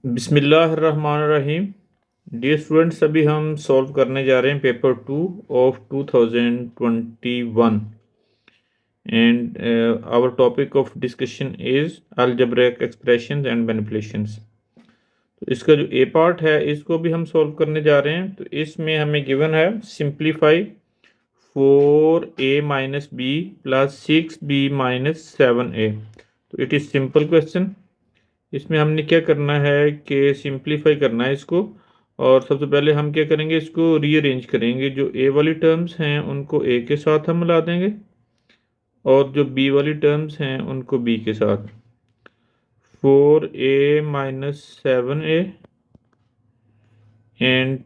बिस्मिल्लाहिर्रहमानिर्रहीम। Dear students, अभी हम सॉल्व करने जा रहे हैं paper 2 of 2021 and our topic of discussion is algebraic expressions and manipulations. तो इसका जो ए पार्ट है इसको भी हम सॉल्व करने जा रहे हैं। तो इसमें हमें गिवन है simplify 4a-b plus 6b minus 7a। तो इट इज़ सिंपल क्वेश्चन। इसमें हमने क्या करना है कि सिंप्लीफाई करना है इसको। और सबसे पहले हम क्या करेंगे, इसको रीअरेंज करेंगे। जो ए वाली टर्म्स हैं उनको ए के साथ हम मिला देंगे और जो बी वाली टर्म्स हैं उनको बी के साथ। 4a minus 7a and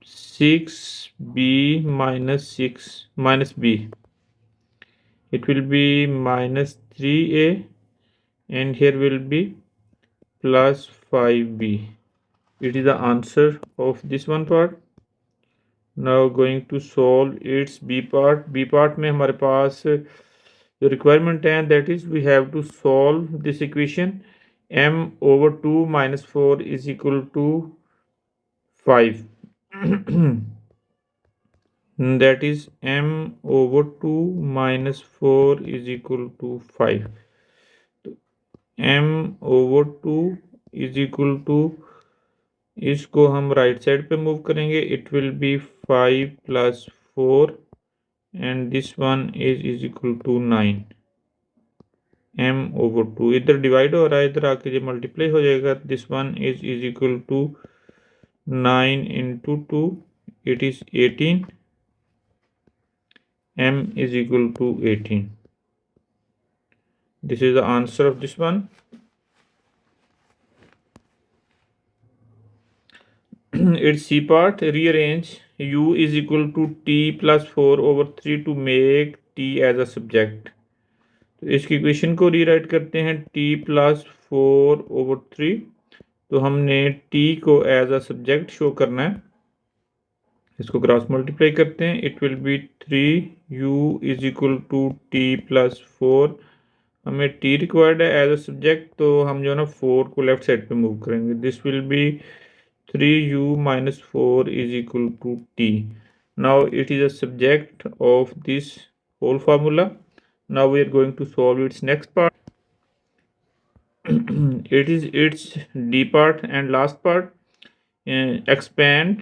6b minus b, it will be minus 3a and here will be plus 5b. It is the answer of this one part. Now going to solve its b part. b part में हमारे पास जो requirement है that is we have to solve this equation m over 2 minus 4 is equal to 5. That is m over 2 minus 4 is equal to 5. m over 2 is equal to, इसको हम right side पे move करेंगे। It will be 5 plus 4 and this one is equal to 9। m over 2 इधर divide हो रहा है, इधर आके जब मल्टीप्लाई हो जाएगा this one is equal to 9 into 2, it is 18। m is equal to 18. This is the answer of this one. Its C part, rearrange u is equal to t plus 4 over 3 to make t as a subject. तो इसकी equation को rewrite करते हैं t plus 4 over 3। तो हमने t को as a subject show करना है। इसको क्रॉस मल्टीप्लाई करते हैं। It will be 3u is equal to t plus 4। हमें t रिक्वायर्ड है एज अ सब्जेक्ट, तो हम जो है ना 4 को लेफ्ट साइड पे मूव करेंगे। This will be 3u minus 4 is equal to t. Now it is a subject of this whole formula. Now we are going to solve its next part. It is its d part and last part. Expand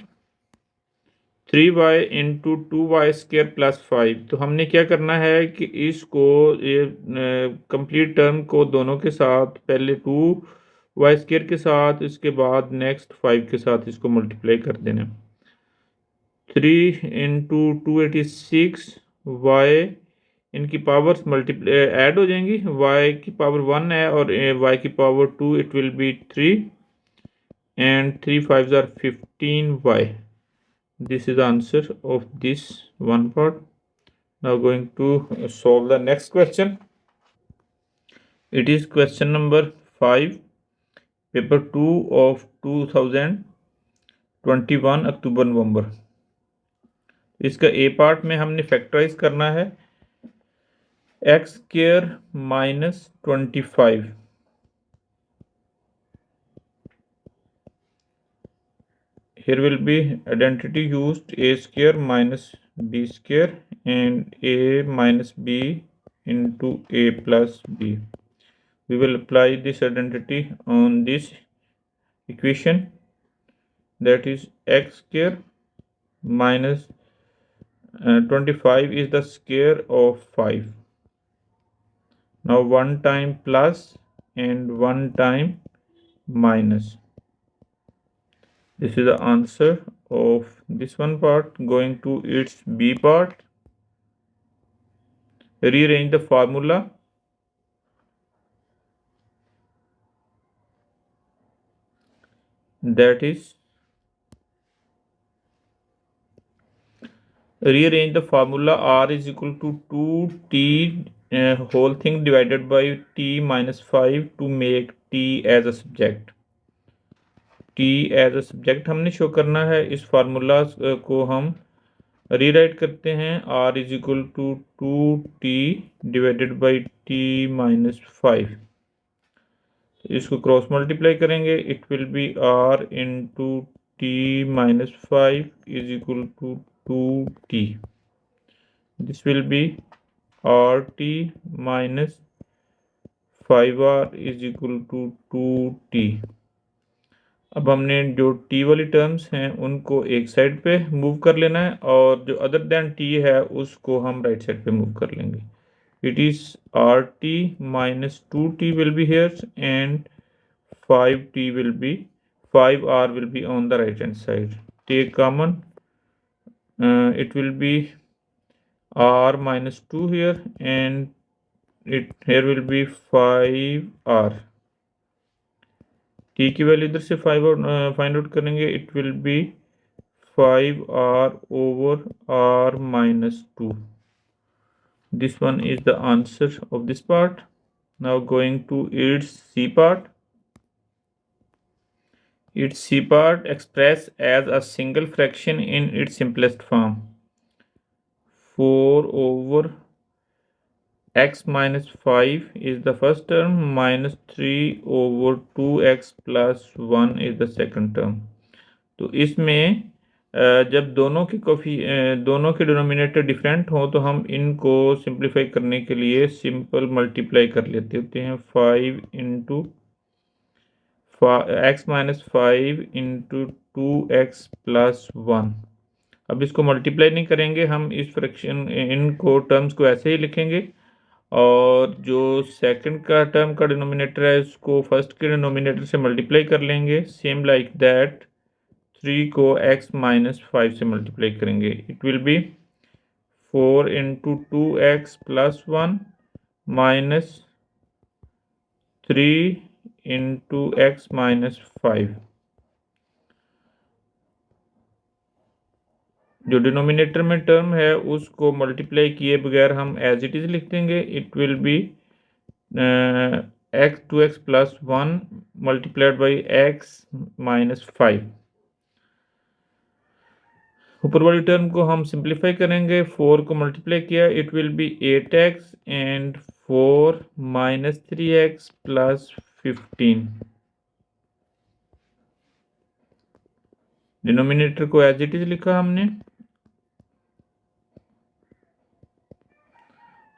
3y into 2y square plus 5। तो हमने क्या करना है कि इसको ये complete term को दोनों के साथ, पहले 2y स्क्वायर के साथ, इसके बाद नेक्स्ट 5 के साथ इसको मल्टीप्लाई कर देना। 3 इंटू 2 एट इज 6, y इनकी पावर्स मल्टीप्लाई ऐड हो जाएंगी। y की पावर 1 है और y की power 2, it will be 3 and 3 5 are 15y। This is the answer of this one part. Now going to solve the next question. It is question number 5, paper 2 of 2021 अक्टूबर नवंबर। इसका ए part में हमने factorise करना है x square minus 25। Here will be identity used a square minus b square and a minus b into a plus b. We will apply this identity on this equation, that is x square minus 25 is the square of 5. Now one time plus and one time minus. This is the answer of this one part. Going to its b part, rearrange the formula. That is, rearrange the formula r is equal to 2t whole thing divided by t minus 5 to make t as a subject. t as a subject हमने show करना है। इस formula को हम rewrite करते हैं। r is equal to 2t divided by t minus 5। इसको cross multiply करेंगे, it will be r into T minus 5 is equal to 2t. This will be rt minus 5r is equal to 2t. अब हमने जो t वाली terms हैं उनको एक side पे मूव कर लेना है और जो अदर देन t है उसको हम राइट साइड पे मूव कर लेंगे. It is rt minus 2t will be here and 5t will be 5r will be on the right hand side. Take common, it will be r minus 2 here and it here will be 5r. t की value इधर से 5 find out करेंगे, it will B 5r over r minus 2. This one is the answer of this part. Now going to its C part. Its C part expressed as a single fraction in its simplest form. 4 over x minus 5 is the first term, minus 3 over 2x plus 1 is the second term. तो इसमें जब दोनों के denominator different हो तो हम इनको simplify करने के लिए सिंपल मल्टीप्लाई कर लेते होते हैं. 5 into x minus 5 into 2x plus 1. अब इसको मल्टीप्लाई नहीं करेंगे, हम इस फ्रैक्शन इनको टर्म्स को ऐसे ही लिखेंगे और जो सेकंड का टर्म का डिनोमिनेटर है उसको फर्स्ट के डिनोमिनेटर से मल्टीप्लाई कर लेंगे. सेम लाइक दैट 3 को x माइनस 5 से मल्टीप्लाई करेंगे. It will B 4 into 2x plus 1 minus 3 into x minus 5. जो डिनोमिनेटर में टर्म है उसको मल्टीप्लाई किए बगैर हम एज इट इज लिख देंगे. It will B x 2x plus 1 multiplied by x minus 5. ऊपर वाली टर्म को हम सिंप्लीफाई करेंगे. 4 को मल्टीप्लाई किया, it will B 8x and 4 minus 3x plus 15. Denominator को एज इट इज लिखा हमने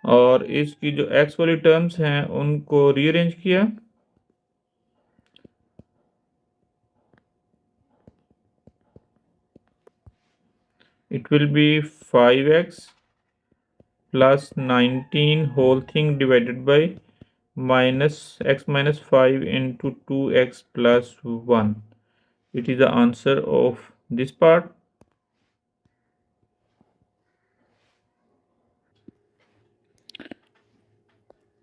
और इसकी जो x वाली टर्म्स हैं उनको रीअरेंज किया. It will be 5x plus 19 whole thing divided by minus x minus 5 into 2x plus 1. It is the answer of this part.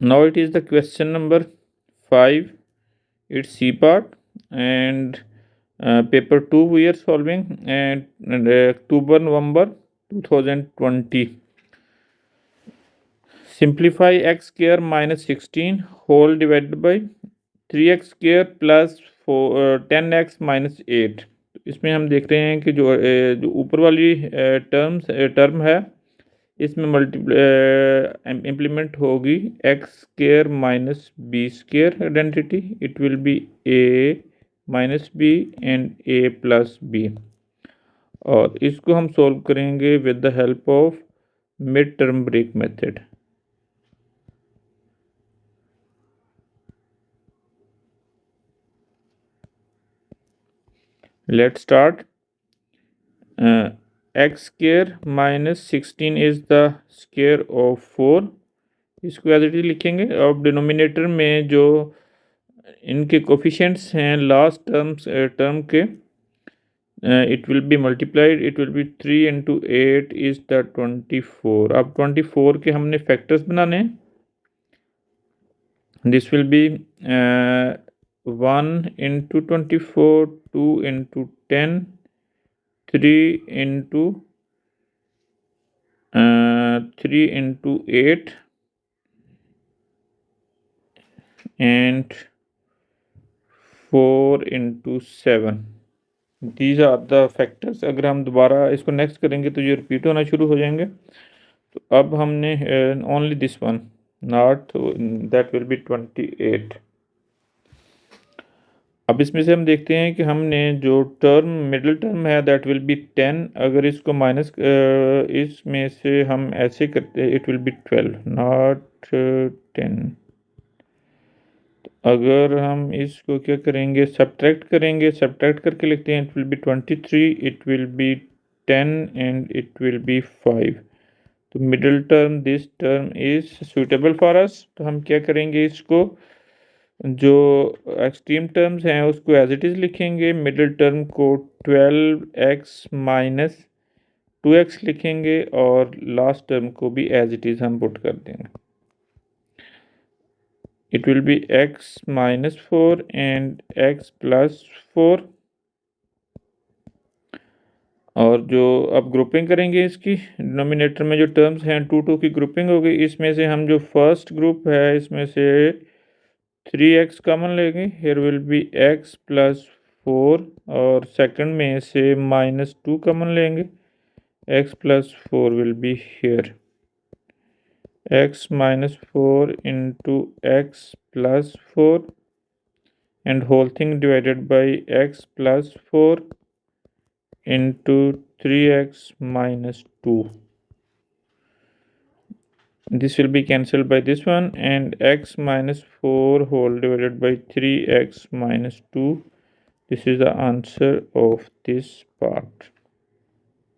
Now it is the question number 5. It's C part and paper 2 we are solving and October November 2020. Simplify x square minus 16 whole divided by 3x square plus 10x minus 8. इसमें हम देख रहे हैं कि जो ऊपर वाली term है इसमें इम्प्लीमेंट होगी X square minus B square identity. It will be A minus B and A plus B और इसको हम सॉल्व करेंगे with the help of mid term break method. Let's start. X square minus 16 is the square of 4. इसको as it is लिखेंगे. अब denominator में जो इनके कोफिशिएंट्स हैं लास्ट टर्म के it will B multiplied. It will be 3 into 8 is the 24. अब 24 के हमने फैक्टर्स बनाने. This will B 1 into 24, 2 into 10, 3 into 8 and 4 into 7. These are the factors. अगर हम दोबारा इसको नेक्स्ट करेंगे तो ये रिपीट होना शुरू हो जाएंगे. तो अब हमने only this one, not that will be 28. अब इसमें से हम देखते हैं कि हमने जो टर्म मिडिल टर्म है दैट विल बी 10, अगर इसको माइनस इसमें से हम ऐसे करते हैं इट विल बी 12 नॉट 10। अगर हम इसको क्या करेंगे, सब्ट्रैक्ट करेंगे, सब्ट्रैक्ट करके लिखते हैं it will B 23, it will B 10 and it will be 5। तो middle term this term is suitable for us, तो हम क्या करेंगे, इसको जो एक्सट्रीम टर्म्स हैं उसको एज इट इज़ लिखेंगे, मिडिल टर्म को 12x माइनस 2x लिखेंगे और लास्ट टर्म को भी एज इट इज़ हम पुट कर देंगे। it will be x minus 4 and x plus 4। और जो अब ग्रुपिंग करेंगे इसकी, डिनोमिनेटर में जो टर्म्स हैं 2 की ग्रुपिंग होगी। इसमें से हम जो फर्स्ट ग्रुप है इसमें से 3x कॉमन लेंगे, here will be x plus 4, और सेकंड में से -2 कॉमन लेंगे, x plus 4 will be here x minus 4 into x plus 4 and whole thing divided by x plus 4 into 3x minus 2. This will be cancelled by this one, and x minus 4 whole divided by 3x minus 2. This is the answer of this part.